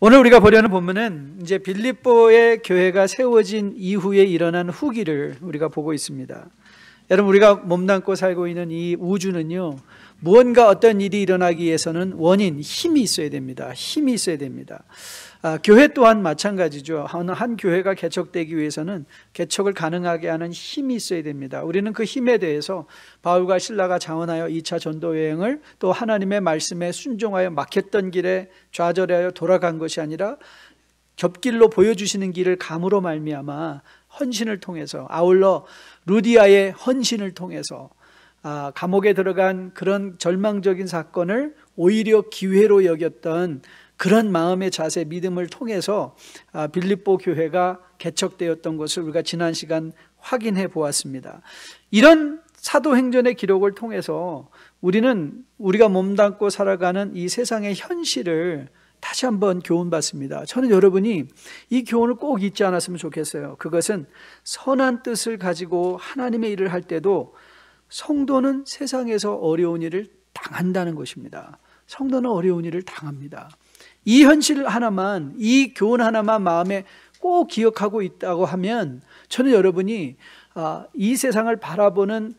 오늘 우리가 보려는 본문은 이제 빌립보의 교회가 세워진 이후에 일어난 후기를 우리가 보고 있습니다. 여러분, 우리가 몸담고 살고 있는 이 우주는요, 무언가 어떤 일이 일어나기 위해서는 원인, 힘이 있어야 됩니다. 힘이 있어야 됩니다. 교회 또한 마찬가지죠. 한 교회가 개척되기 위해서는 개척을 가능하게 하는 힘이 있어야 됩니다. 우리는 그 힘에 대해서 바울과 실라가 자원하여 2차 전도 여행을 또 하나님의 말씀에 순종하여 막혔던 길에 좌절하여 돌아간 것이 아니라 겹길로 보여주시는 길을 감으로 말미암아 헌신을 통해서, 아울러 루디아의 헌신을 통해서 감옥에 들어간 그런 절망적인 사건을 오히려 기회로 여겼던 그런 마음의 자세, 믿음을 통해서 빌립보 교회가 개척되었던 것을 우리가 지난 시간 확인해 보았습니다. 이런 사도행전의 기록을 통해서 우리가 몸담고 살아가는 이 세상의 현실을 다시 한번 교훈받습니다. 저는 여러분이 이 교훈을 꼭 잊지 않았으면 좋겠어요. 그것은 선한 뜻을 가지고 하나님의 일을 할 때도 성도는 세상에서 어려운 일을 당한다는 것입니다. 성도는 어려운 일을 당합니다. 이 현실 하나만, 이 교훈 하나만 마음에 꼭 기억하고 있다고 하면 저는 여러분이 이 세상을 바라보는,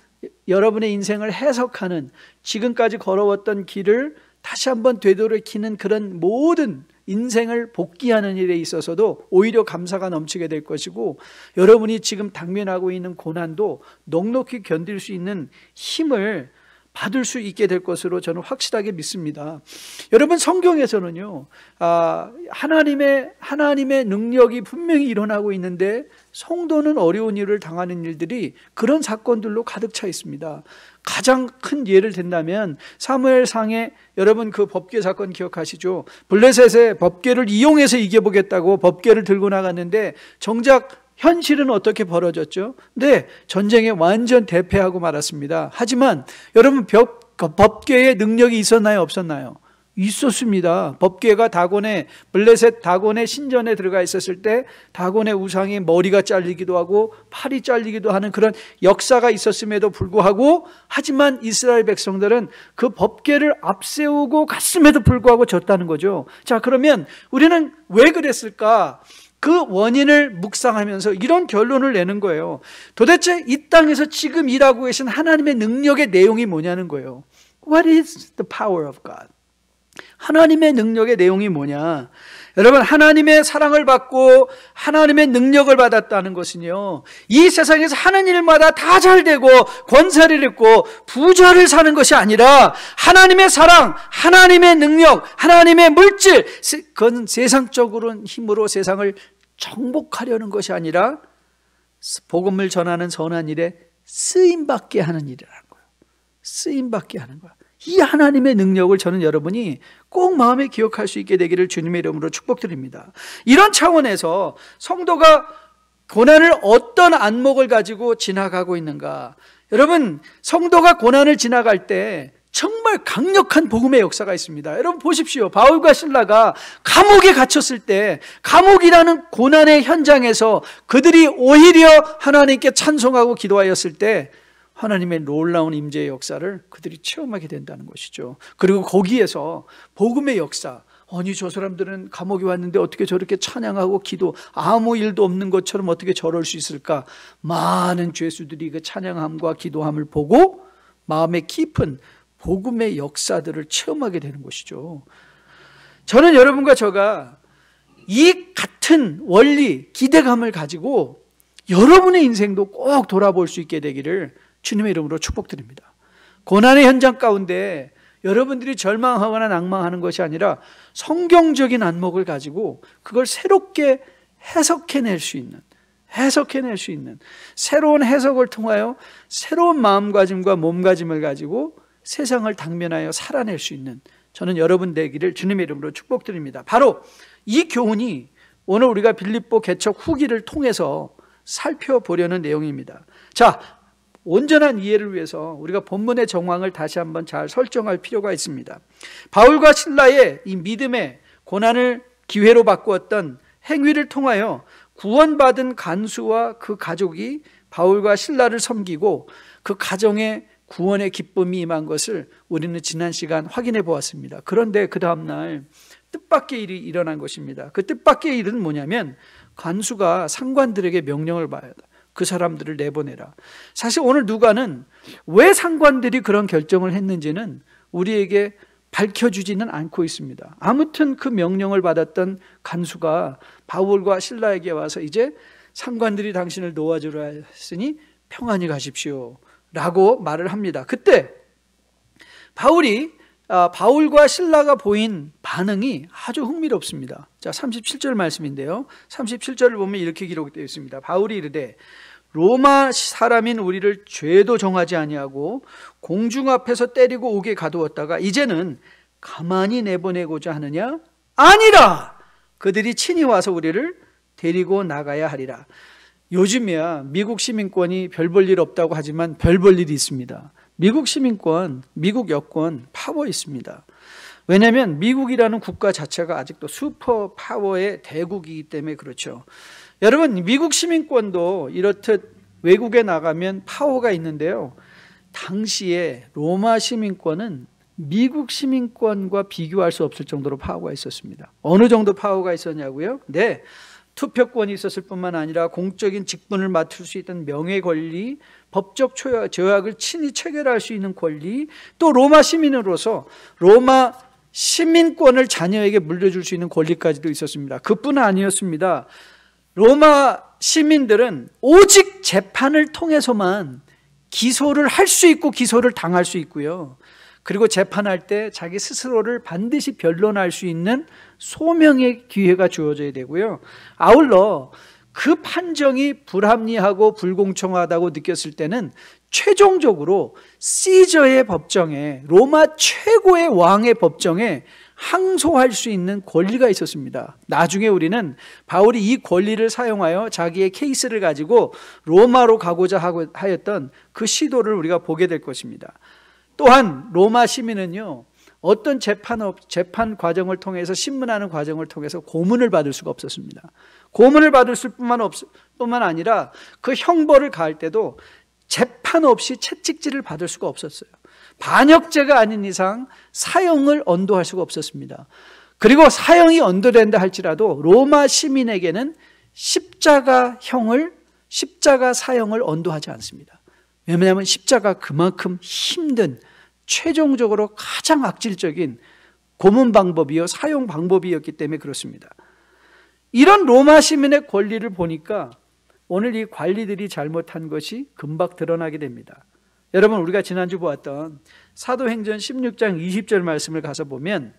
여러분의 인생을 해석하는, 지금까지 걸어왔던 길을 다시 한번 되돌이키는 그런 모든 인생을 복귀하는 일에 있어서도 오히려 감사가 넘치게 될 것이고, 여러분이 지금 당면하고 있는 고난도 넉넉히 견딜 수 있는 힘을 받을 수 있게 될 것으로 저는 확실하게 믿습니다. 여러분, 성경에서는요, 하나님의 능력이 분명히 일어나고 있는데 성도는 어려운 일을 당하는 일들이 그런 사건들로 가득 차 있습니다. 가장 큰 예를 든다면 사무엘상에, 여러분 그 법궤 사건 기억하시죠? 블레셋의 법궤를 이용해서 이겨보겠다고 법궤를 들고 나갔는데 정작 현실은 어떻게 벌어졌죠? 네, 전쟁에 완전 대패하고 말았습니다. 하지만 여러분, 법궤의 능력이 있었나요? 없었나요? 있었습니다. 법궤가 블레셋 다곤의 신전에 들어가 있었을 때 다곤의 우상이 머리가 잘리기도 하고 팔이 잘리기도 하는 그런 역사가 있었음에도 불구하고, 하지만 이스라엘 백성들은 그 법궤를 앞세우고 갔음에도 불구하고 졌다는 거죠. 자, 그러면 우리는 왜 그랬을까? 그 원인을 묵상하면서 이런 결론을 내는 거예요. 도대체 이 땅에서 지금 일하고 계신 하나님의 능력의 내용이 뭐냐는 거예요. What is the power of God? 하나님의 능력의 내용이 뭐냐? 여러분, 하나님의 사랑을 받고 하나님의 능력을 받았다는 것은요, 이 세상에서 하는 일마다 다 잘되고 권세를 입고 부자를 사는 것이 아니라 하나님의 사랑, 하나님의 능력, 하나님의 물질, 그건 세상적으로 힘으로 세상을 정복하려는 것이 아니라 복음을 전하는 선한 일에 쓰임받게 하는 일이라는 거예요. 쓰임받게 하는 거예요. 이 하나님의 능력을 저는 여러분이 꼭 마음에 기억할 수 있게 되기를 주님의 이름으로 축복드립니다. 이런 차원에서 성도가 고난을 어떤 안목을 가지고 지나가고 있는가? 여러분, 성도가 고난을 지나갈 때 정말 강력한 복음의 역사가 있습니다. 여러분 보십시오. 바울과 실라가 감옥에 갇혔을 때, 감옥이라는 고난의 현장에서 그들이 오히려 하나님께 찬송하고 기도하였을 때 하나님의 놀라운 임재의 역사를 그들이 체험하게 된다는 것이죠. 그리고 거기에서 복음의 역사, 아니 저 사람들은 감옥에 왔는데 어떻게 저렇게 찬양하고 기도, 아무 일도 없는 것처럼 어떻게 저럴 수 있을까? 많은 죄수들이 그 찬양함과 기도함을 보고 마음에 깊은 복음의 역사들을 체험하게 되는 것이죠. 저는 여러분과 저가 이 같은 원리, 기대감을 가지고 여러분의 인생도 꼭 돌아볼 수 있게 되기를 주님의 이름으로 축복드립니다. 고난의 현장 가운데 여러분들이 절망하거나 낭망하는 것이 아니라 성경적인 안목을 가지고 그걸 새롭게 해석해낼 수 있는 새로운 해석을 통하여 새로운 마음가짐과 몸가짐을 가지고 세상을 당면하여 살아낼 수 있는, 저는 여러분 되기를 주님의 이름으로 축복드립니다. 바로 이 교훈이 오늘 우리가 빌립보 개척 후기를 통해서 살펴보려는 내용입니다. 자, 온전한 이해를 위해서 우리가 본문의 정황을 다시 한번 잘 설정할 필요가 있습니다. 바울과 실라의 이 믿음의 고난을 기회로 바꾸었던 행위를 통하여 구원받은 간수와 그 가족이 바울과 실라를 섬기고 그 가정에 구원의 기쁨이 임한 것을 우리는 지난 시간 확인해 보았습니다. 그런데 그 다음날 뜻밖의 일이 일어난 것입니다. 그 뜻밖의 일은 뭐냐면 간수가 상관들에게 명령을 받아요. 그 사람들을 내보내라. 사실 오늘 누가는 왜 상관들이 그런 결정을 했는지는 우리에게 밝혀주지는 않고 있습니다. 아무튼 그 명령을 받았던 간수가 바울과 실라에게 와서 이제 상관들이 당신을 놓아주려 했으니 평안히 가십시오 라고 말을 합니다. 그때 바울과 실라가 보인 반응이 아주 흥미롭습니다. 자, 37절 말씀인데요. 37절을 보면 이렇게 기록되어 있습니다. 바울이 이르되 로마 사람인 우리를 죄도 정하지 아니하고 공중 앞에서 때리고 옥에 가두었다가 이제는 가만히 내보내고자 하느냐? 아니라 그들이 친히 와서 우리를 데리고 나가야 하리라. 요즘이야 미국 시민권이 별 볼 일 없다고 하지만 별 볼 일이 있습니다. 미국 시민권, 미국 여권 파워 있습니다. 왜냐하면 미국이라는 국가 자체가 아직도 슈퍼 파워의 대국이기 때문에 그렇죠. 여러분, 미국 시민권도 이렇듯 외국에 나가면 파워가 있는데요, 당시에 로마 시민권은 미국 시민권과 비교할 수 없을 정도로 파워가 있었습니다. 어느 정도 파워가 있었냐고요? 네, 투표권이 있었을 뿐만 아니라 공적인 직분을 맡을 수 있던 명예 권리, 법적 조약을 친히 체결할 수 있는 권리, 또 로마 시민으로서 로마 시민권을 자녀에게 물려줄 수 있는 권리까지도 있었습니다. 그뿐 아니었습니다. 로마 시민들은 오직 재판을 통해서만 기소를 할 수 있고 기소를 당할 수 있고요, 그리고 재판할 때 자기 스스로를 반드시 변론할 수 있는 소명의 기회가 주어져야 되고요, 아울러 그 판정이 불합리하고 불공정하다고 느꼈을 때는 최종적으로 시저의 법정에, 로마 최고의 왕의 법정에 항소할 수 있는 권리가 있었습니다. 나중에 우리는 바울이 이 권리를 사용하여 자기의 케이스를 가지고 로마로 가고자 하였던 그 시도를 우리가 보게 될 것입니다. 또한 로마 시민은요, 어떤 재판 과정을 통해서, 신문하는 과정을 통해서 고문을 받을 수가 없었습니다. 고문을 받을 뿐만 아니라 그 형벌을 가할 때도 재판 없이 채찍질을 받을 수가 없었어요. 반역죄가 아닌 이상 사형을 언도할 수가 없었습니다. 그리고 사형이 언도된다 할지라도 로마 시민에게는 십자가 사형을 언도하지 않습니다. 왜냐하면 십자가 그만큼 힘든, 최종적으로 가장 악질적인 고문 방법이요, 사용 방법이었기 때문에 그렇습니다. 이런 로마 시민의 권리를 보니까 오늘 이 관리들이 잘못한 것이 금방 드러나게 됩니다. 여러분, 우리가 지난주 보았던 사도행전 16장 20절 말씀을 가서 보면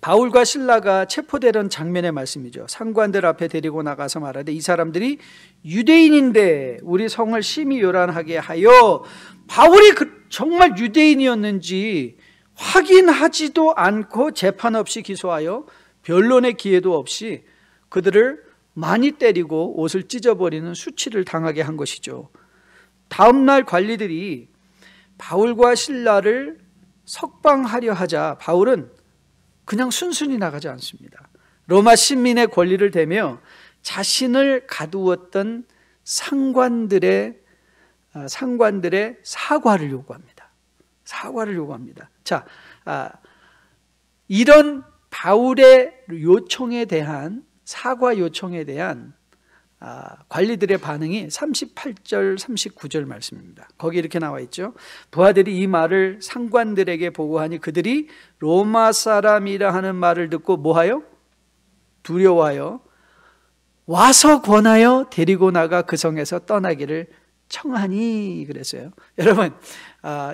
바울과 실라가 체포되던 장면의 말씀이죠. 상관들 앞에 데리고 나가서 말하되 이 사람들이 유대인인데 우리 성을 심히 요란하게 하여, 바울이 정말 유대인이었는지 확인하지도 않고 재판 없이 기소하여 변론의 기회도 없이 그들을 많이 때리고 옷을 찢어버리는 수치를 당하게 한 것이죠. 다음날 관리들이 바울과 실라를 석방하려 하자 바울은 그냥 순순히 나가지 않습니다. 로마 시민의 권리를 대며 자신을 가두었던 상관들의 사과를 요구합니다. 사과를 요구합니다. 자, 이런 바울의 요청에 대한, 사과 요청에 대한 관리들의 반응이 38절 39절 말씀입니다. 거기 이렇게 나와 있죠. 부하들이 이 말을 상관들에게 보고하니 그들이 로마 사람이라 하는 말을 듣고 뭐하여? 두려워하여 와서 권하여 데리고 나가 그 성에서 떠나기를 청하니 그랬어요. 여러분,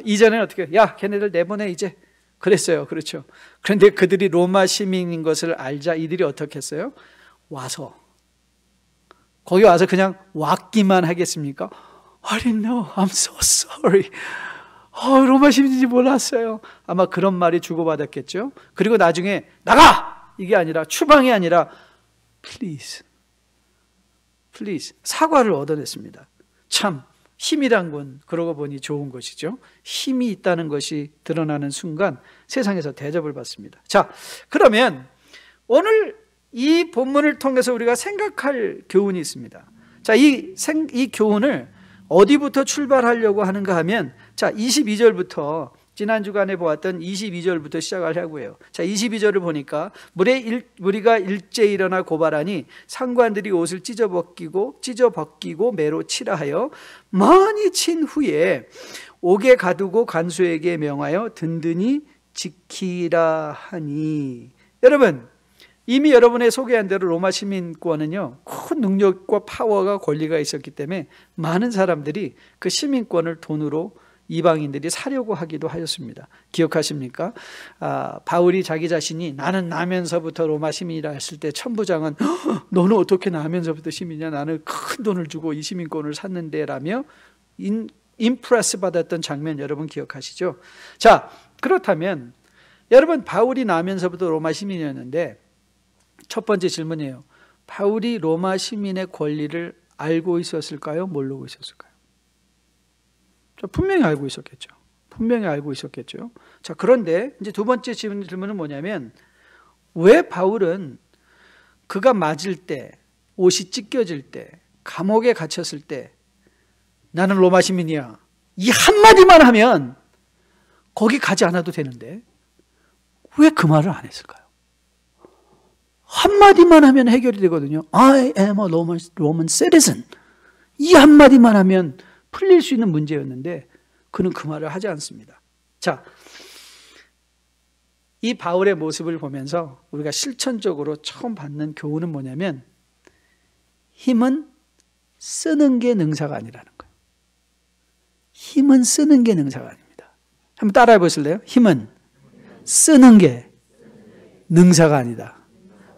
이전에는 어떻게, 야 걔네들 내보내 이제, 그랬어요. 그렇죠. 그런데 그들이 로마 시민인 것을 알자 이들이 어떻게 했어요? 와서, 거기 와서 그냥 왔기만 하겠습니까? I didn't know, I'm so sorry. 로마 시민인지 몰랐어요. 아마 그런 말이 주고받았겠죠. 그리고 나중에 나가! 이게 아니라, 추방이 아니라 please, 사과를 얻어냈습니다. 참 힘이란 건 그러고 보니 좋은 것이죠. 힘이 있다는 것이 드러나는 순간 세상에서 대접을 받습니다. 자, 그러면 오늘 이 본문을 통해서 우리가 생각할 교훈이 있습니다. 자, 이 교훈을 어디부터 출발하려고 하는가 하면 자, 22절부터 지난 주간에 보았던 22절부터 시작하려고 해요. 자, 22절을 보니까 무리가 일제 일어나 고발하니 상관들이 옷을 찢어벗기고 매로 치라 하여 많이 친 후에 옥에 가두고 간수에게 명하여 든든히 지키라 하니. 여러분, 이미 여러분의 소개한 대로 로마 시민권은요, 큰 능력과 파워가 권리가 있었기 때문에 많은 사람들이 그 시민권을 돈으로 이방인들이 사려고 하기도 하였습니다. 기억하십니까? 바울이 자기 자신이 나는 나면서부터 로마 시민이라 했을 때 천부장은 너는 어떻게 나면서부터 시민이냐? 나는 큰 돈을 주고 이 시민권을 샀는데 라며 임프레스 받았던 장면 여러분 기억하시죠? 자, 그렇다면 여러분, 바울이 나면서부터 로마 시민이었는데 첫 번째 질문이에요. 바울이 로마 시민의 권리를 알고 있었을까요? 모르고 있었을까요? 분명히 알고 있었겠죠. 분명히 알고 있었겠죠. 자, 그런데 이제 두 번째 질문은 뭐냐면, 왜 바울은 그가 맞을 때, 옷이 찢겨질 때, 감옥에 갇혔을 때 나는 로마 시민이야, 이 한마디만 하면 거기 가지 않아도 되는데 왜 그 말을 안 했을까요? 한마디만 하면 해결이 되거든요. I am a Roman citizen. 이 한마디만 하면 풀릴 수 있는 문제였는데 그는 그 말을 하지 않습니다. 자, 이 바울의 모습을 보면서 우리가 실천적으로 처음 받는 교훈은 뭐냐면, 힘은 쓰는 게 능사가 아니라는 거예요. 힘은 쓰는 게 능사가 아닙니다. 한번 따라해 보실래요? 힘은 쓰는 게 능사가 아니다.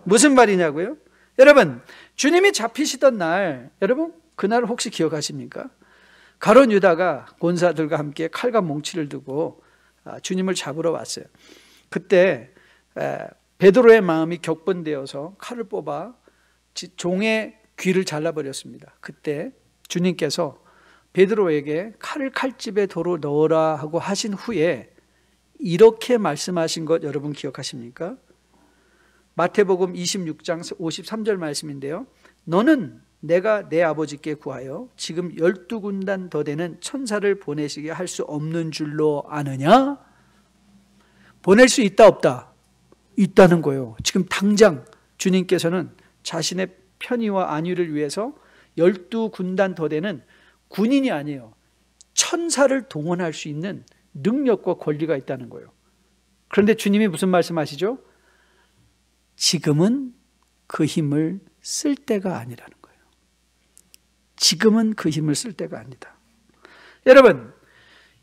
무슨 말이냐고요? 여러분, 주님이 잡히시던 날, 여러분 그날 혹시 기억하십니까? 가룟 유다가 권사들과 함께 칼과 몽치를 두고 주님을 잡으러 왔어요. 그때 베드로의 마음이 격분되어서 칼을 뽑아 종의 귀를 잘라버렸습니다. 그때 주님께서 베드로에게 칼을 칼집에 도로 넣어라 하고 하신 후에 이렇게 말씀하신 것 여러분 기억하십니까? 마태복음 26장 53절 말씀인데요. 너는 내가 내 아버지께 구하여 지금 12군단 더 되는 천사를 보내시게 할 수 없는 줄로 아느냐? 보낼 수 있다 없다? 있다는 거예요. 지금 당장 주님께서는 자신의 편의와 안위를 위해서 12군단 더 되는 군인이 아니에요, 천사를 동원할 수 있는 능력과 권리가 있다는 거예요. 그런데 주님이 무슨 말씀하시죠? 지금은 그 힘을 쓸 때가 아니라는 거예요. 지금은 그 힘을 쓸 때가 아니다. 여러분,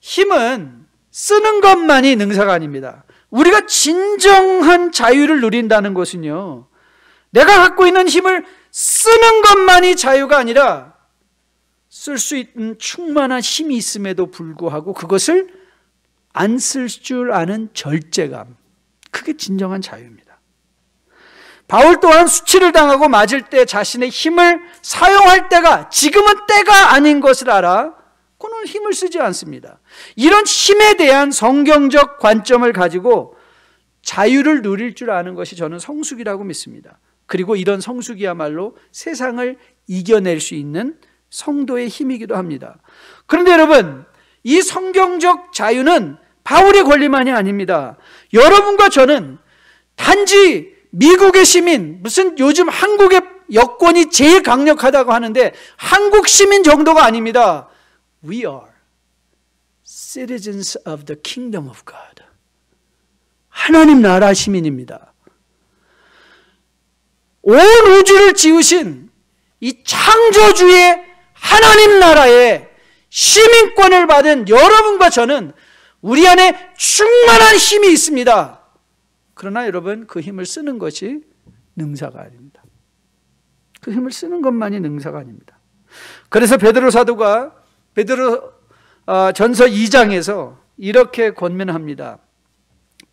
힘은 쓰는 것만이 능사가 아닙니다. 우리가 진정한 자유를 누린다는 것은요, 내가 갖고 있는 힘을 쓰는 것만이 자유가 아니라 쓸 수 있는 충만한 힘이 있음에도 불구하고 그것을 안 쓸 줄 아는 절제감, 그게 진정한 자유입니다. 바울 또한 수치를 당하고 맞을 때 자신의 힘을 사용할 때가 지금은 때가 아닌 것을 알아 그는 힘을 쓰지 않습니다. 이런 힘에 대한 성경적 관점을 가지고 자유를 누릴 줄 아는 것이 저는 성숙이라고 믿습니다. 그리고 이런 성숙이야말로 세상을 이겨낼 수 있는 성도의 힘이기도 합니다. 그런데 여러분, 이 성경적 자유는 바울의 권리만이 아닙니다. 여러분과 저는 단지 미국의 시민, 무슨 요즘 한국의 여권이 제일 강력하다고 하는데 한국 시민 정도가 아닙니다. We are citizens of the kingdom of God. 하나님 나라 시민입니다. 온 우주를 지으신 이 창조주의 하나님 나라의 시민권을 받은 여러분과 저는 우리 안에 충만한 힘이 있습니다. 그러나 여러분, 그 힘을 쓰는 것이 능사가 아닙니다. 그 힘을 쓰는 것만이 능사가 아닙니다. 그래서 베드로 사도가 베드로 전서 2장에서 이렇게 권면합니다.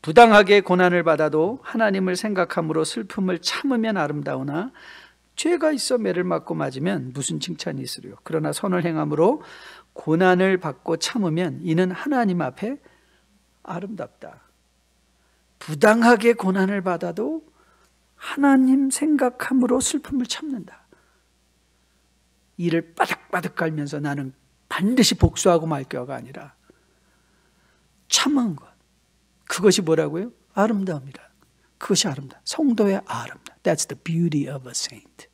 부당하게 고난을 받아도 하나님을 생각함으로 슬픔을 참으면 아름다우나 죄가 있어 매를 맞고 맞으면 무슨 칭찬이 있으리요. 그러나 선을 행함으로 고난을 받고 참으면 이는 하나님 앞에 아름답다. 부당하게 고난을 받아도 하나님 생각함으로 슬픔을 참는다. 이를 바득바득 갈면서 나는 반드시 복수하고 말 거가 아니라 참은 것. 그것이 뭐라고요? 아름다움이라. 그것이 아름다움. 성도의 아름다움. That's the beauty of a saint.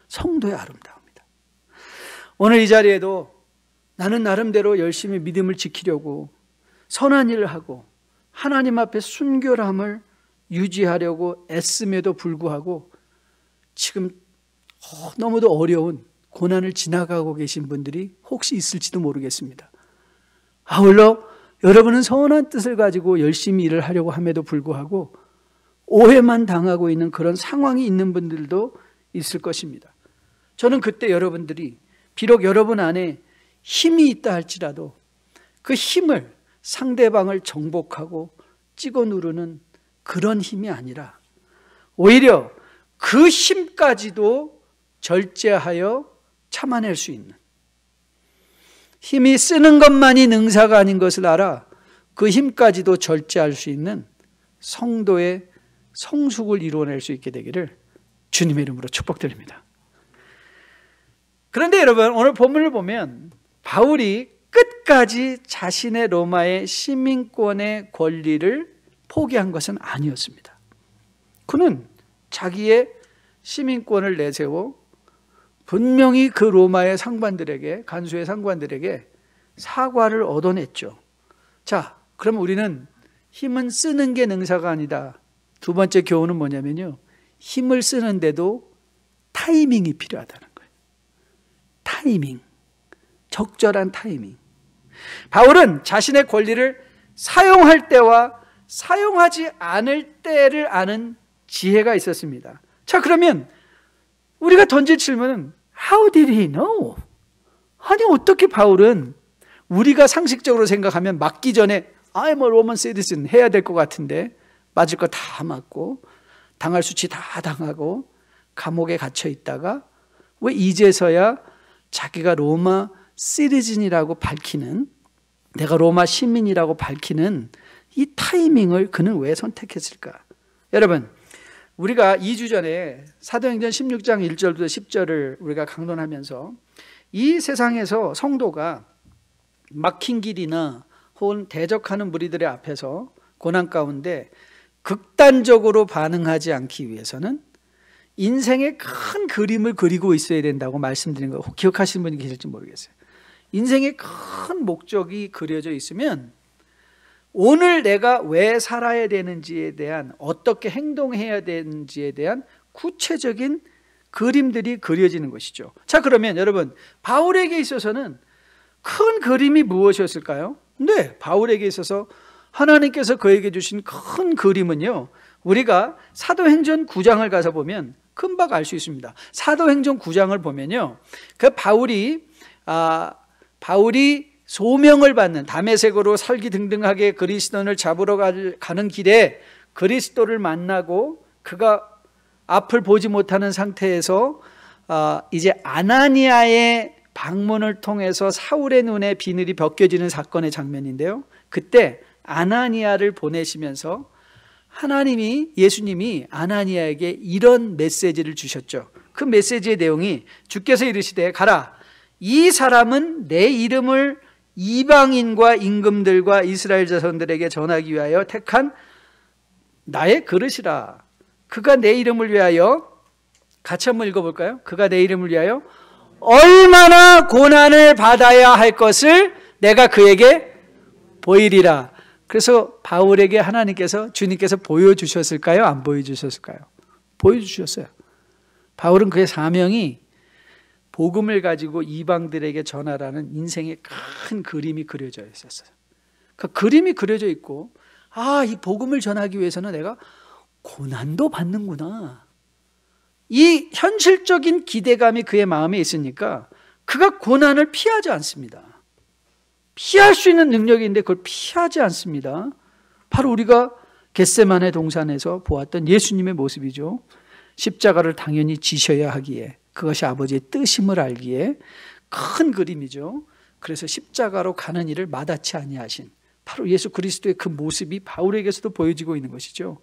성도의 아름다움이다. 오늘 이 자리에도 나는 나름대로 열심히 믿음을 지키려고 선한 일을 하고 하나님 앞에 순결함을 유지하려고 애씀에도 불구하고 지금 너무도 어려운 고난을 지나가고 계신 분들이 혹시 있을지도 모르겠습니다. 아울러 여러분은 선한 뜻을 가지고 열심히 일을 하려고 함에도 불구하고 오해만 당하고 있는 그런 상황이 있는 분들도 있을 것입니다. 저는 그때 여러분들이 비록 여러분 안에 힘이 있다 할지라도 그 힘을 상대방을 정복하고 찍어 누르는 그런 힘이 아니라 오히려 그 힘까지도 절제하여 참아낼 수 있는, 힘이 쓰는 것만이 능사가 아닌 것을 알아 그 힘까지도 절제할 수 있는 성도의 성숙을 이루어낼 수 있게 되기를 주님의 이름으로 축복드립니다. 그런데 여러분, 오늘 본문을 보면 바울이 끝까지 자신의 로마의 시민권의 권리를 포기한 것은 아니었습니다. 그는 자기의 시민권을 내세워 분명히 그 로마의 상관들에게, 간수의 상관들에게 사과를 얻어냈죠. 자, 그럼 우리는 힘은 쓰는 게 능사가 아니다. 두 번째 교훈은 뭐냐면요, 힘을 쓰는데도 타이밍이 필요하다는 거예요. 타이밍, 적절한 타이밍. 바울은 자신의 권리를 사용할 때와 사용하지 않을 때를 아는 지혜가 있었습니다. 자, 그러면 우리가 던질 질문은 How did he know? 아니, 어떻게 바울은 우리가 상식적으로 생각하면 맞기 전에 I'm a Roman citizen 해야 될 것 같은데 맞을 거 다 맞고 당할 수치 다 당하고 감옥에 갇혀 있다가 왜 이제서야 자기가 로마 시리즌이라고 밝히는, 내가 로마 시민이라고 밝히는 이 타이밍을 그는 왜 선택했을까? 여러분, 우리가 2주 전에 사도행전 16장 1절부터 10절을 우리가 강론하면서 이 세상에서 성도가 막힌 길이나 혹은 대적하는 무리들의 앞에서 고난 가운데 극단적으로 반응하지 않기 위해서는 인생의 큰 그림을 그리고 있어야 된다고 말씀드린 거 기억하시는 분이 계실지 모르겠어요. 인생의 큰 목적이 그려져 있으면 오늘 내가 왜 살아야 되는지에 대한, 어떻게 행동해야 되는지에 대한 구체적인 그림들이 그려지는 것이죠. 자, 그러면 여러분, 바울에게 있어서는 큰 그림이 무엇이었을까요? 네, 바울에게 있어서 하나님께서 그에게 주신 큰 그림은요, 우리가 사도행전 9장을 가서 보면 금방 알 수 있습니다. 사도행전 9장을 보면요, 그 바울이 소명을 받는, 다메섹으로 설기등등하게 그리스도인을 잡으러 가는 길에 그리스도를 만나고 그가 앞을 보지 못하는 상태에서 이제 아나니아의 방문을 통해서 사울의 눈에 비늘이 벗겨지는 사건의 장면인데요, 그때 아나니아를 보내시면서 예수님이 아나니아에게 이런 메시지를 주셨죠. 그 메시지의 내용이 주께서 이르시되 가라, 이 사람은 내 이름을 이방인과 임금들과 이스라엘 자손들에게 전하기 위하여 택한 나의 그릇이라. 그가 내 이름을 위하여, 같이 한번 읽어볼까요? 그가 내 이름을 위하여 얼마나 고난을 받아야 할 것을 내가 그에게 보이리라. 그래서 바울에게 하나님께서, 주님께서 보여주셨을까요? 안 보여주셨을까요? 보여주셨어요. 바울은 그의 사명이 복음을 가지고 이방들에게 전하라는 인생의 큰 그림이 그려져 있었어요. 그 그림이 그려져 있고, 이 복음을 전하기 위해서는 내가 고난도 받는구나, 이 현실적인 기대감이 그의 마음에 있으니까 그가 고난을 피하지 않습니다. 피할 수 있는 능력이 있는데 그걸 피하지 않습니다. 바로 우리가 겟세마네 동산에서 보았던 예수님의 모습이죠. 십자가를 당연히 지셔야 하기에, 그것이 아버지의 뜻임을 알기에 큰 그림이죠. 그래서 십자가로 가는 일을 마다치 아니하신 바로 예수 그리스도의 그 모습이 바울에게서도 보여지고 있는 것이죠.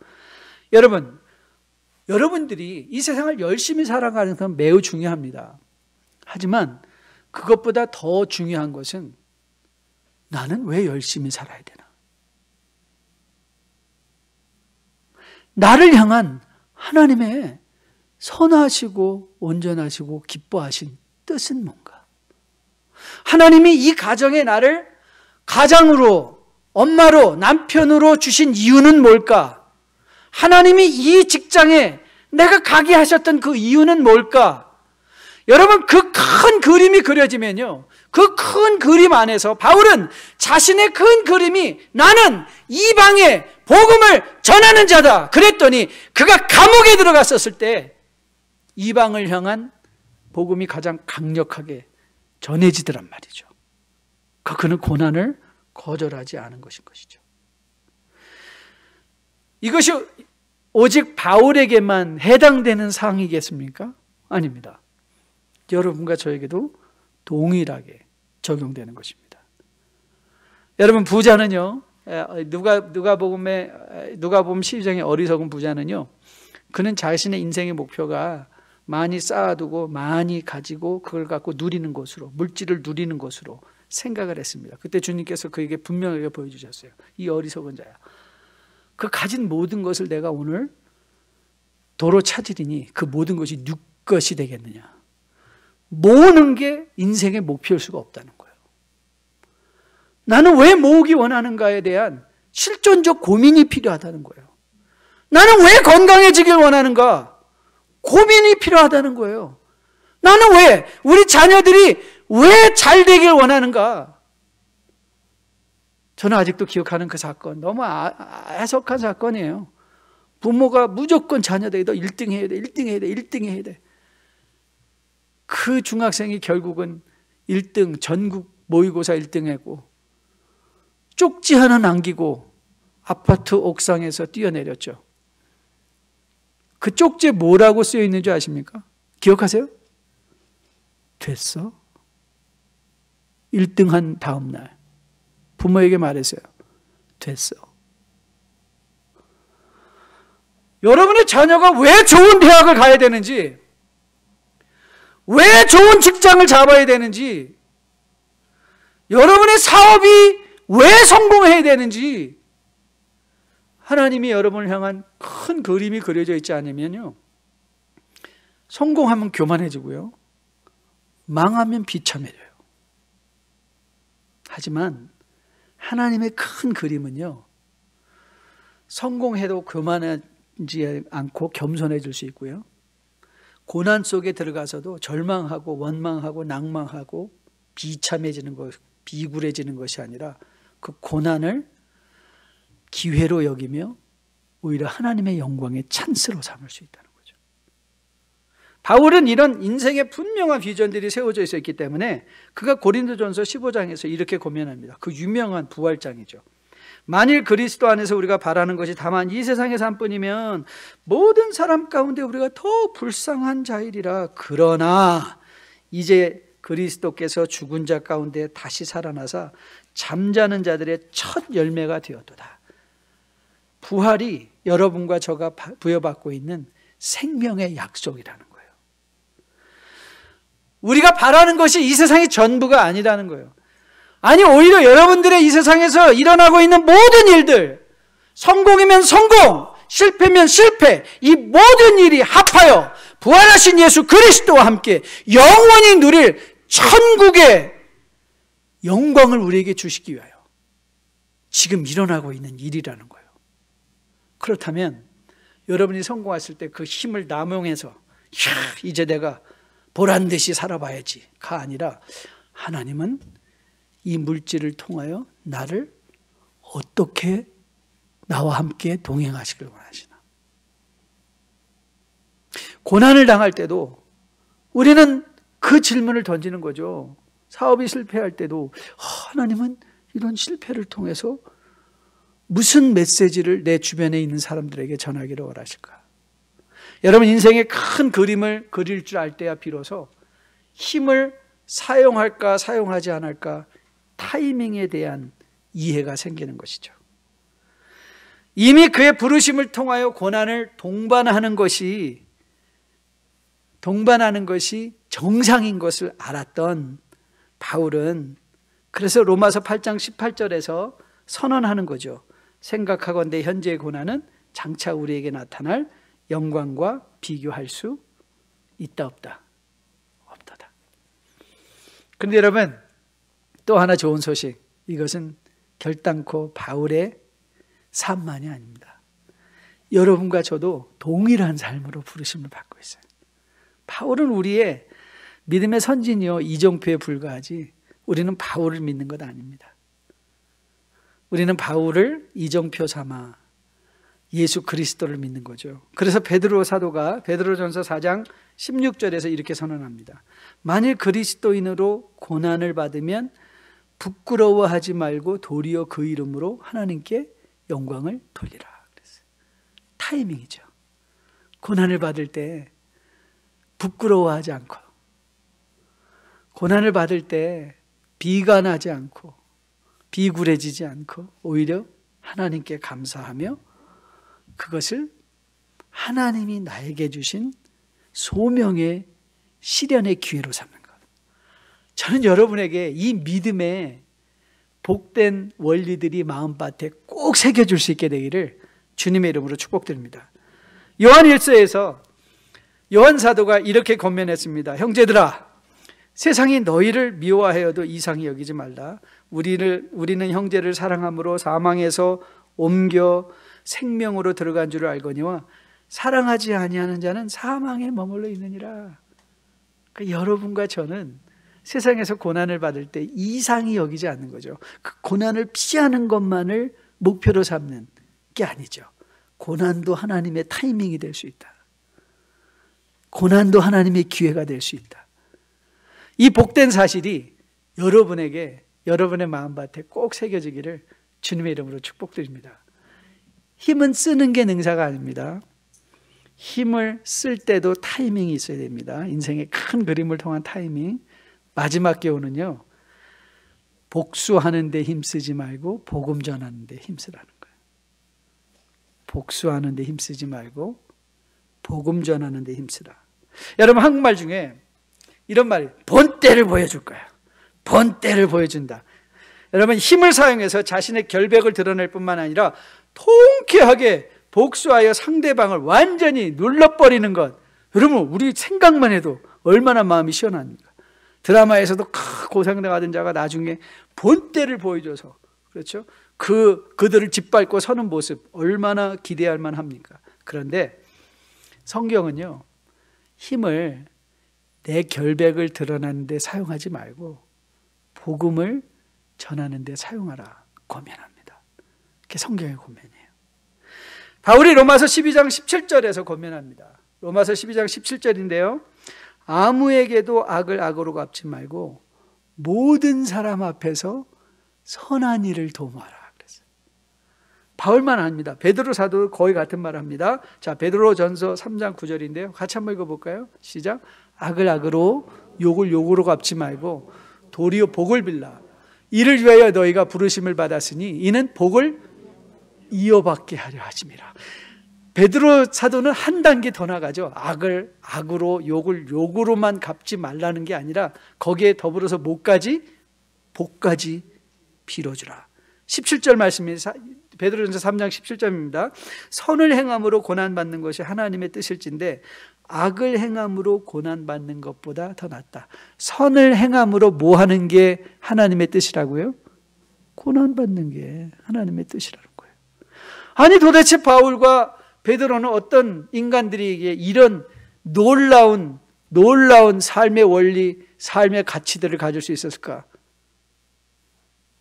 여러분들이 이 세상을 열심히 살아가는 건 매우 중요합니다. 하지만 그것보다 더 중요한 것은 나는 왜 열심히 살아야 되나? 나를 향한 하나님의 선하시고 온전하시고 기뻐하신 뜻은 뭔가? 하나님이 이 가정에 나를 가장으로, 엄마로, 남편으로 주신 이유는 뭘까? 하나님이 이 직장에 내가 가게 하셨던 그 이유는 뭘까? 여러분, 그 큰 그림이 그려지면요, 그 큰 그림 안에서 바울은 자신의 큰 그림이 나는 이방에 복음을 전하는 자다 그랬더니, 그가 감옥에 들어갔었을 때 이방을 향한 복음이 가장 강력하게 전해지더란 말이죠. 그는 고난을 거절하지 않은 것이죠. 이것이 오직 바울에게만 해당되는 사항이겠습니까? 아닙니다. 여러분과 저에게도 동일하게 적용되는 것입니다. 여러분, 부자는요, 누가복음 12장의 어리석은 부자는요, 그는 자신의 인생의 목표가 많이 쌓아두고 많이 가지고 그걸 갖고 누리는 것으로, 물질을 누리는 것으로 생각을 했습니다. 그때 주님께서 그에게 분명하게 보여주셨어요. 이 어리석은 자야, 그 가진 모든 것을 내가 오늘 도로 찾으리니 그 모든 것이 네 것이 되겠느냐. 모으는 게 인생의 목표일 수가 없다는 거예요. 나는 왜 모으기 원하는가에 대한 실존적 고민이 필요하다는 거예요. 나는 왜 건강해지길 원하는가? 고민이 필요하다는 거예요. 나는 왜, 우리 자녀들이 왜 잘 되길 원하는가? 저는 아직도 기억하는 그 사건, 너무 애석한 사건이에요. 부모가 무조건 자녀들이 너 1등 해야 돼, 1등 해야 돼, 1등 해야 돼. 그 중학생이 결국은 1등, 전국 모의고사 1등 하고 쪽지 하나 남기고 아파트 옥상에서 뛰어내렸죠. 그 쪽지에 뭐라고 쓰여 있는 줄 아십니까? 기억하세요? 됐어? 1등 한 다음 날 부모에게 말했어요. 됐어. 여러분의 자녀가 왜 좋은 대학을 가야 되는지, 왜 좋은 직장을 잡아야 되는지, 여러분의 사업이 왜 성공해야 되는지, 하나님이 여러분을 향한 큰 그림이 그려져 있지 않으면요, 성공하면 교만해지고요, 망하면 비참해져요. 하지만 하나님의 큰 그림은요, 성공해도 교만하지 않고 겸손해질 수 있고요, 고난 속에 들어가서도 절망하고 원망하고 낭망하고 비참해지는 것, 비굴해지는 것이 아니라 그 고난을 기회로 여기며 오히려 하나님의 영광의 찬스로 삼을 수 있다는 거죠. 바울은 이런 인생의 분명한 비전들이 세워져 있었기 때문에 그가 고린도전서 15장에서 이렇게 고면합니다. 그 유명한 부활장이죠. 만일 그리스도 안에서 우리가 바라는 것이 다만 이 세상의 삶뿐이면 모든 사람 가운데 우리가 더 불쌍한 자이리라. 그러나 이제 그리스도께서 죽은 자 가운데 다시 살아나사 잠자는 자들의 첫 열매가 되었도다. 부활이 여러분과 저가 부여받고 있는 생명의 약속이라는 거예요. 우리가 바라는 것이 이 세상의 전부가 아니라는 거예요. 아니, 오히려 여러분들의 이 세상에서 일어나고 있는 모든 일들, 성공이면 성공, 실패면 실패, 이 모든 일이 합하여 부활하신 예수 그리스도와 함께 영원히 누릴 천국의 영광을 우리에게 주시기 위하여 지금 일어나고 있는 일이라는 거예요. 그렇다면 여러분이 성공했을 때 그 힘을 남용해서 이제 내가 보란듯이 살아봐야지가 아니라, 하나님은 이 물질을 통하여 나를 어떻게 나와 함께 동행하시길 원하시나. 고난을 당할 때도 우리는 그 질문을 던지는 거죠. 사업이 실패할 때도 하나님은 이런 실패를 통해서 무슨 메시지를 내 주변에 있는 사람들에게 전하기를 원하실까? 여러분, 인생의 큰 그림을 그릴 줄 알 때야 비로소 힘을 사용할까 사용하지 않을까 타이밍에 대한 이해가 생기는 것이죠. 이미 그의 부르심을 통하여 고난을 동반하는 것이 정상인 것을 알았던 바울은 그래서 로마서 8장 18절에서 선언하는 거죠. 생각하건대 현재의 고난은 장차 우리에게 나타날 영광과 비교할 수 있다 없다? 없다다. 그런데 여러분, 또 하나 좋은 소식, 이것은 결단코 바울의 삶만이 아닙니다. 여러분과 저도 동일한 삶으로 부르심을 받고 있어요. 바울은 우리의 믿음의 선진이요 이정표에 불과하지, 우리는 바울을 믿는 것 아닙니다. 우리는 바울을 이정표 삼아 예수 그리스도를 믿는 거죠. 그래서 베드로 사도가 베드로전서 4장 16절에서 이렇게 선언합니다. 만일 그리스도인으로 고난을 받으면 부끄러워하지 말고 도리어 그 이름으로 하나님께 영광을 돌리라. 그랬어요. 타이밍이죠. 고난을 받을 때 부끄러워하지 않고, 고난을 받을 때 비관하지 않고, 비굴해지지 않고, 오히려 하나님께 감사하며 그것을 하나님이 나에게 주신 소명의 실현의 기회로 삼는 것. 저는 여러분에게 이 믿음의 복된 원리들이 마음밭에 꼭 새겨줄 수 있게 되기를 주님의 이름으로 축복드립니다. 요한 1서에서 요한 사도가 이렇게 권면했습니다. 형제들아, 세상이 너희를 미워하여도 이상히 여기지 말라. 우리는 형제를 사랑함으로 사망에서 옮겨 생명으로 들어간 줄을 알거니와 사랑하지 아니하는 자는 사망에 머물러 있느니라. 그러니까 여러분과 저는 세상에서 고난을 받을 때 이상히 여기지 않는 거죠. 그 고난을 피하는 것만을 목표로 삼는 게 아니죠. 고난도 하나님의 타이밍이 될 수 있다. 고난도 하나님의 기회가 될 수 있다. 이 복된 사실이 여러분에게, 여러분의 마음밭에 꼭 새겨지기를 주님의 이름으로 축복드립니다. 힘은 쓰는 게 능사가 아닙니다. 힘을 쓸 때도 타이밍이 있어야 됩니다. 인생의 큰 그림을 통한 타이밍. 마지막 교훈은요, 복수하는 데 힘쓰지 말고 복음 전하는 데 힘쓰라는 거예요. 복수하는 데 힘쓰지 말고 복음 전하는 데 힘쓰라. 여러분, 한국말 중에 이런 말이 본때를 보여줄 거야. 본때를 보여준다. 여러분, 힘을 사용해서 자신의 결백을 드러낼 뿐만 아니라 통쾌하게 복수하여 상대방을 완전히 눌러버리는 것. 여러분, 우리 생각만 해도 얼마나 마음이 시원합니까? 드라마에서도 고생당하던 자가 나중에 본때를 보여줘서, 그렇죠? 그들을 짓밟고 서는 모습 얼마나 기대할 만합니까? 그런데 성경은요, 힘을 내 결백을 드러내는 데 사용하지 말고 복음을 전하는 데 사용하라 권면합니다. 그게 성경의 권면이에요. 바울이 로마서 12장 17절에서 권면합니다. 로마서 12장 17절인데요. 아무에게도 악을 악으로 갚지 말고 모든 사람 앞에서 선한 일을 도모하라 그랬어요. 바울만 아닙니다. 베드로 사도 거의 같은 말을 합니다. 자, 베드로전서 3장 9절인데요. 같이 한번 읽어볼까요? 시작. 악을 악으로 욕을 욕으로 갚지 말고 도리어 복을 빌라. 이를 위하여 너희가 부르심을 받았으니 이는 복을 이어받게 하려 하심이라. 베드로 사도는 한 단계 더 나가죠. 악을 악으로, 욕을 욕으로만 갚지 말라는 게 아니라 거기에 더불어서 뭐까지? 복까지 빌어주라. 17절 말씀이 베드로전서 3장 17절입니다. 선을 행함으로 고난받는 것이 하나님의 뜻일진데 악을 행함으로 고난받는 것보다 더 낫다. 선을 행함으로 뭐 하는 게 하나님의 뜻이라고요? 고난받는 게 하나님의 뜻이라는 거예요. 아니, 도대체 바울과 베드로는 어떤 인간들에게 이런 놀라운 삶의 원리, 삶의 가치들을 가질 수 있었을까?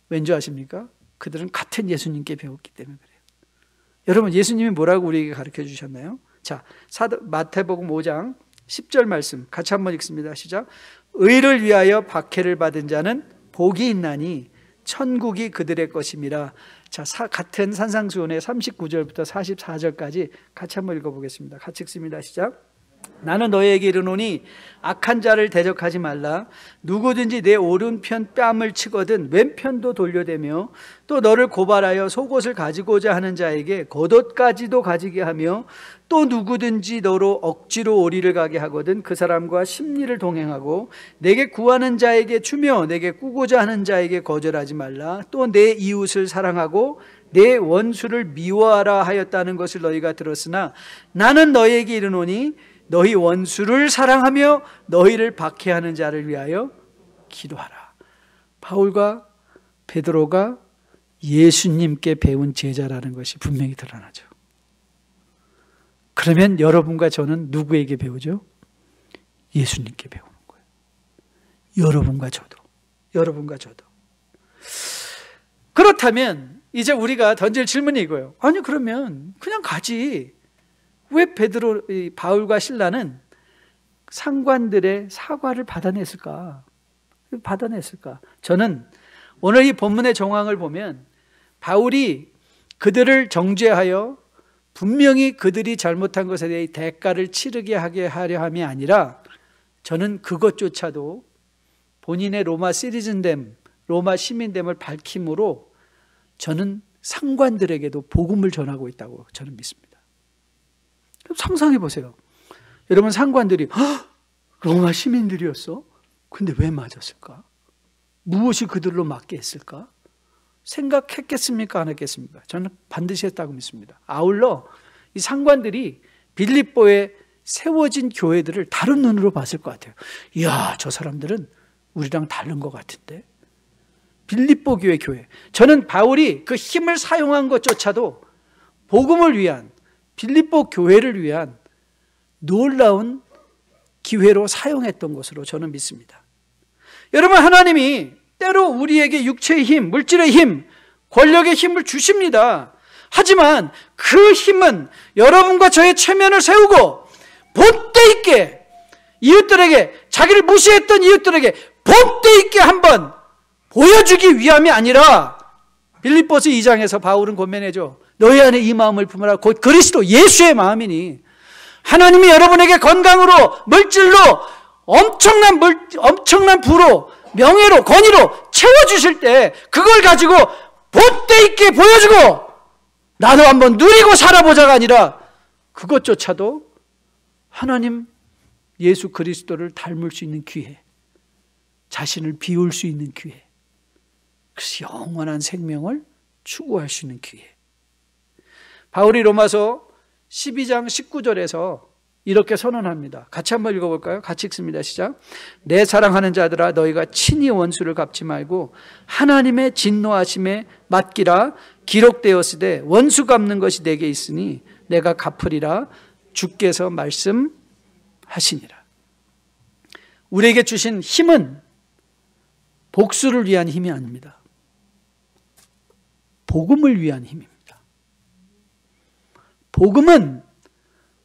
왠지 아십니까? 그들은 같은 예수님께 배웠기 때문에 그래요. 여러분, 예수님이 뭐라고 우리에게 가르쳐 주셨나요? 자, 마태복음 5장 10절 말씀 같이 한번 읽습니다. 시작. 의를 위하여 박해를 받은 자는 복이 있나니 천국이 그들의 것임이라. 자, 같은 산상수훈의 39절부터 44절까지 같이 한번 읽어보겠습니다. 같이 읽습니다. 시작. 나는 너희에게 이르노니 악한 자를 대적하지 말라. 누구든지 내 오른편 뺨을 치거든 왼편도 돌려대며 또 너를 고발하여 속옷을 가지고자 하는 자에게 겉옷까지도 가지게 하며 또 누구든지 너로 억지로 오리를 가게 하거든 그 사람과 심리를 동행하고 내게 구하는 자에게 주며 내게 꾸고자 하는 자에게 거절하지 말라. 또 내 이웃을 사랑하고 내 원수를 미워하라 하였다는 것을 너희가 들었으나 나는 너희에게 이르노니 너희 원수를 사랑하며 너희를 박해하는 자를 위하여 기도하라. 바울과 베드로가 예수님께 배운 제자라는 것이 분명히 드러나죠. 그러면 여러분과 저는 누구에게 배우죠? 예수님께 배우는 거예요. 여러분과 저도. 그렇다면 이제 우리가 던질 질문이 이거예요. 아니 그러면 그냥 가지. 왜 바울과 실라는 상관들의 사과를 받아냈을까? 저는 오늘 이 본문의 정황을 보면 바울이 그들을 정죄하여 분명히 그들이 잘못한 것에 대해 대가를 치르게 하게 하려 함이 아니라 저는 그것조차도 본인의 로마 시리즌됨, 로마 시민됨을 밝힘으로 저는 상관들에게도 복음을 전하고 있다고 저는 믿습니다. 상상해 보세요. 여러분 상관들이 로마 시민들이었어? 근데 왜 맞았을까? 무엇이 그들로 맞게 했을까? 생각했겠습니까? 안 했겠습니까? 저는 반드시 했다고 믿습니다. 아울러 이 상관들이 빌립보에 세워진 교회들을 다른 눈으로 봤을 것 같아요. 이야, 저 사람들은 우리랑 다른 것 같은데. 빌립보 교회. 저는 바울이 그 힘을 사용한 것조차도 복음을 위한, 빌립보 교회를 위한 놀라운 기회로 사용했던 것으로 저는 믿습니다. 여러분, 하나님이 때로 우리에게 육체의 힘, 물질의 힘, 권력의 힘을 주십니다. 하지만 그 힘은 여러분과 저의 체면을 세우고 본때 있게 이웃들에게, 자기를 무시했던 이웃들에게 본때 있게 한번 보여주기 위함이 아니라, 빌립보서 2장에서 바울은 권면해줘. 너희 안에 이 마음을 품으라. 곧 그리스도 예수의 마음이니, 하나님이 여러분에게 건강으로, 물질로, 엄청난 부로, 명예로, 권위로 채워주실 때 그걸 가지고 본때 있게 보여주고 나도 한번 누리고 살아보자가 아니라, 그것조차도 하나님 예수 그리스도를 닮을 수 있는 기회, 자신을 비울 수 있는 기회, 그래서 영원한 생명을 추구할 수 있는 기회. 바울이 로마서 12장 19절에서 이렇게 선언합니다. 같이 한번 읽어볼까요? 같이 읽습니다. 시작. 내 사랑하는 자들아, 너희가 친히 원수를 갚지 말고 하나님의 진노하심에 맡기라. 기록되었으되 원수 갚는 것이 내게 있으니 내가 갚으리라. 주께서 말씀하시니라. 우리에게 주신 힘은 복수를 위한 힘이 아닙니다. 복음을 위한 힘입니다. 복음은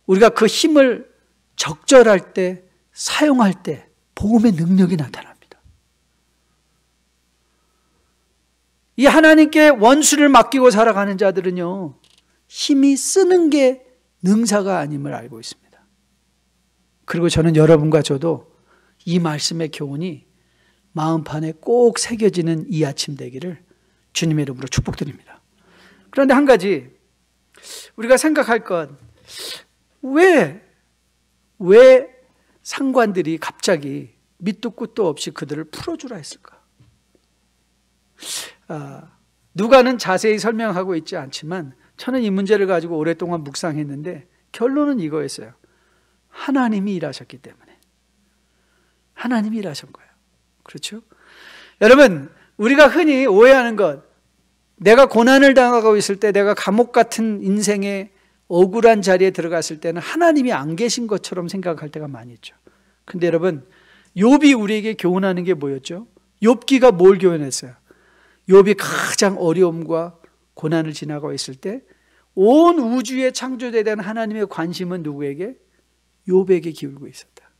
우리가 그 힘을 적절할 때, 사용할 때 복음의 능력이 나타납니다. 이 하나님께 원수를 맡기고 살아가는 자들은요, 힘이 쓰는 게 능사가 아님을 알고 있습니다. 그리고 저는 여러분과 저도 이 말씀의 교훈이 마음판에 꼭 새겨지는 이 아침 되기를 주님의 이름으로 축복드립니다. 그런데 한 가지 우리가 생각할 것, 왜 상관들이 갑자기 밑도 끝도 없이 그들을 풀어주라 했을까? 누가는 자세히 설명하고 있지 않지만 저는 이 문제를 가지고 오랫동안 묵상했는데 결론은 이거였어요. 하나님이 일하셨기 때문에. 하나님이 일하신 거예요. 그렇죠? 여러분, 우리가 흔히 오해하는 것, 내가 고난을 당하고 있을 때, 내가 감옥 같은 인생의 억울한 자리에 들어갔을 때는 하나님이 안 계신 것처럼 생각할 때가 많이 있죠. 근데 여러분, 욥이 우리에게 교훈하는 게 뭐였죠? 욥기가 뭘 교훈했어요? 욥이 가장 어려움과 고난을 지나고 있을 때 온 우주의 창조에 대한 하나님의 관심은 누구에게? 욥에게 기울고 있었다.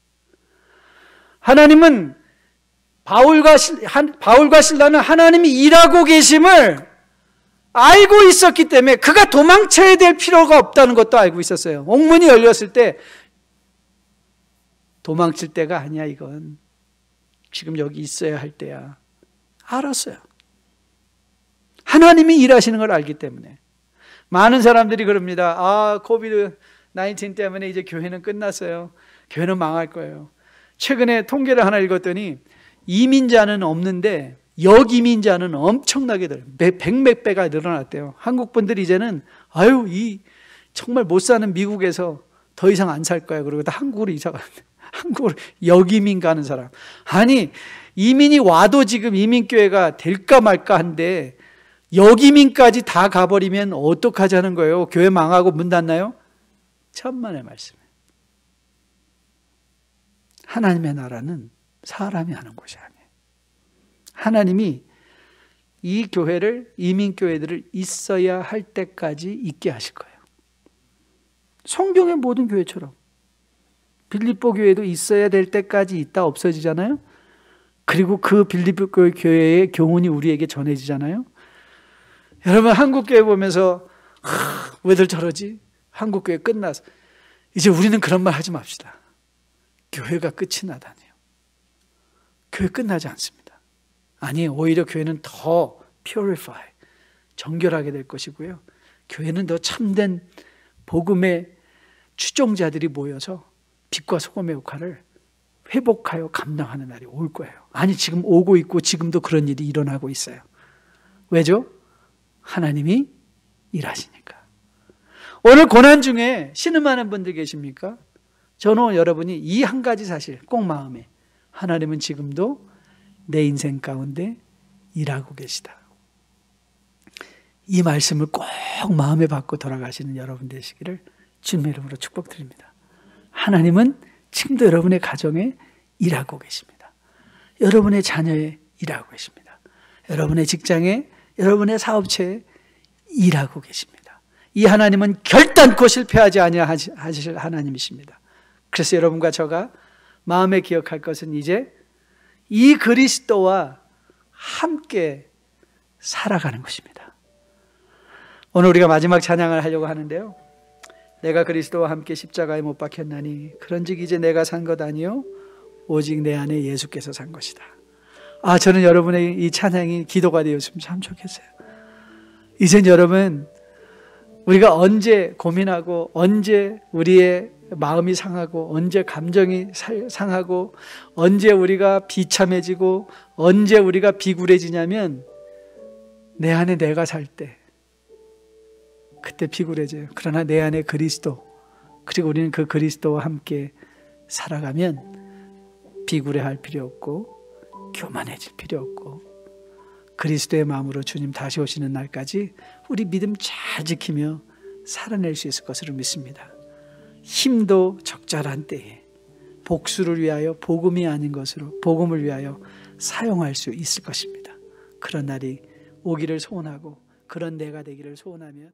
하나님은 바울과 실라는 하나님이 일하고 계심을 알고 있었기 때문에 그가 도망쳐야 될 필요가 없다는 것도 알고 있었어요. 옥문이 열렸을 때 도망칠 때가 아니야, 이건 지금 여기 있어야 할 때야. 알았어요. 하나님이 일하시는 걸 알기 때문에. 많은 사람들이 그럽니다. 코비드 19 때문에 이제 교회는 끝났어요. 교회는 망할 거예요. 최근에 통계를 하나 읽었더니 이민자는 없는데 역이민자는 엄청나게 백몇 배가 늘어났대요. 한국 분들이 이제는 아유 이 정말 못 사는 미국에서 더 이상 안 살 거야. 그러고 다 한국으로 이사 가는데, 한국으로 역이민 가는 사람. 아니 이민이 와도 지금 이민교회가 될까 말까 한데 역이민까지 다 가버리면 어떡하자는 거예요? 교회 망하고 문 닫나요? 천만의 말씀이에요. 하나님의 나라는 사람이 하는 곳이 아니에요. 하나님이 이 교회를, 이민교회들을 있어야 할 때까지 있게 하실 거예요. 성경의 모든 교회처럼 빌립보 교회도 있어야 될 때까지 있다 없어지잖아요. 그리고 그 빌립보 교회의 교훈이 우리에게 전해지잖아요. 여러분 한국 교회 보면서 왜들 저러지? 한국 교회 끝나서 이제 우리는 그런 말 하지 맙시다. 교회가 끝이 나다니요. 교회 끝나지 않습니다. 아니 오히려 교회는 더 purify, 정결하게 될 것이고요. 교회는 더 참된 복음의 추종자들이 모여서 빛과 소금의 역할을 회복하여 감당하는 날이 올 거예요. 아니 지금 오고 있고 지금도 그런 일이 일어나고 있어요. 왜죠? 하나님이 일하시니까. 오늘 고난 중에 신음하는 분들 계십니까? 저는 여러분이 이 한 가지 사실 꼭 마음에, 하나님은 지금도 내 인생 가운데 일하고 계시다. 이 말씀을 꼭 마음에 받고 돌아가시는 여러분 되시기를 주님의 이름으로 축복드립니다. 하나님은 지금도 여러분의 가정에 일하고 계십니다. 여러분의 자녀에 일하고 계십니다. 여러분의 직장에, 여러분의 사업체에 일하고 계십니다. 이 하나님은 결단코 실패하지 아니하실 하나님이십니다. 그래서 여러분과 저가 마음에 기억할 것은 이제 이 그리스도와 함께 살아가는 것입니다. 오늘 우리가 마지막 찬양을 하려고 하는데요. 내가 그리스도와 함께 십자가에 못 박혔나니 그런즉 이제 내가 산 것 아니요 오직 내 안에 예수께서 산 것이다. 저는 여러분의 이 찬양이 기도가 되었으면 참 좋겠어요. 이젠 여러분 우리가 언제 고민하고 언제 우리의 마음이 상하고 언제 감정이 상하고 언제 우리가 비참해지고 언제 우리가 비굴해지냐면 내 안에 내가 살 때 그때 비굴해져요. 그러나 내 안에 그리스도, 그리고 우리는 그 그리스도와 함께 살아가면 비굴해할 필요 없고 교만해질 필요 없고 그리스도의 마음으로 주님 다시 오시는 날까지 우리 믿음 잘 지키며 살아낼 수 있을 것으로 믿습니다. 힘도 적절한 때에 복수를 위하여 복음이 아닌 것으로 복음을 위하여 사용할 수 있을 것입니다. 그런 날이 오기를 소원하고 그런 내가 되기를 소원하며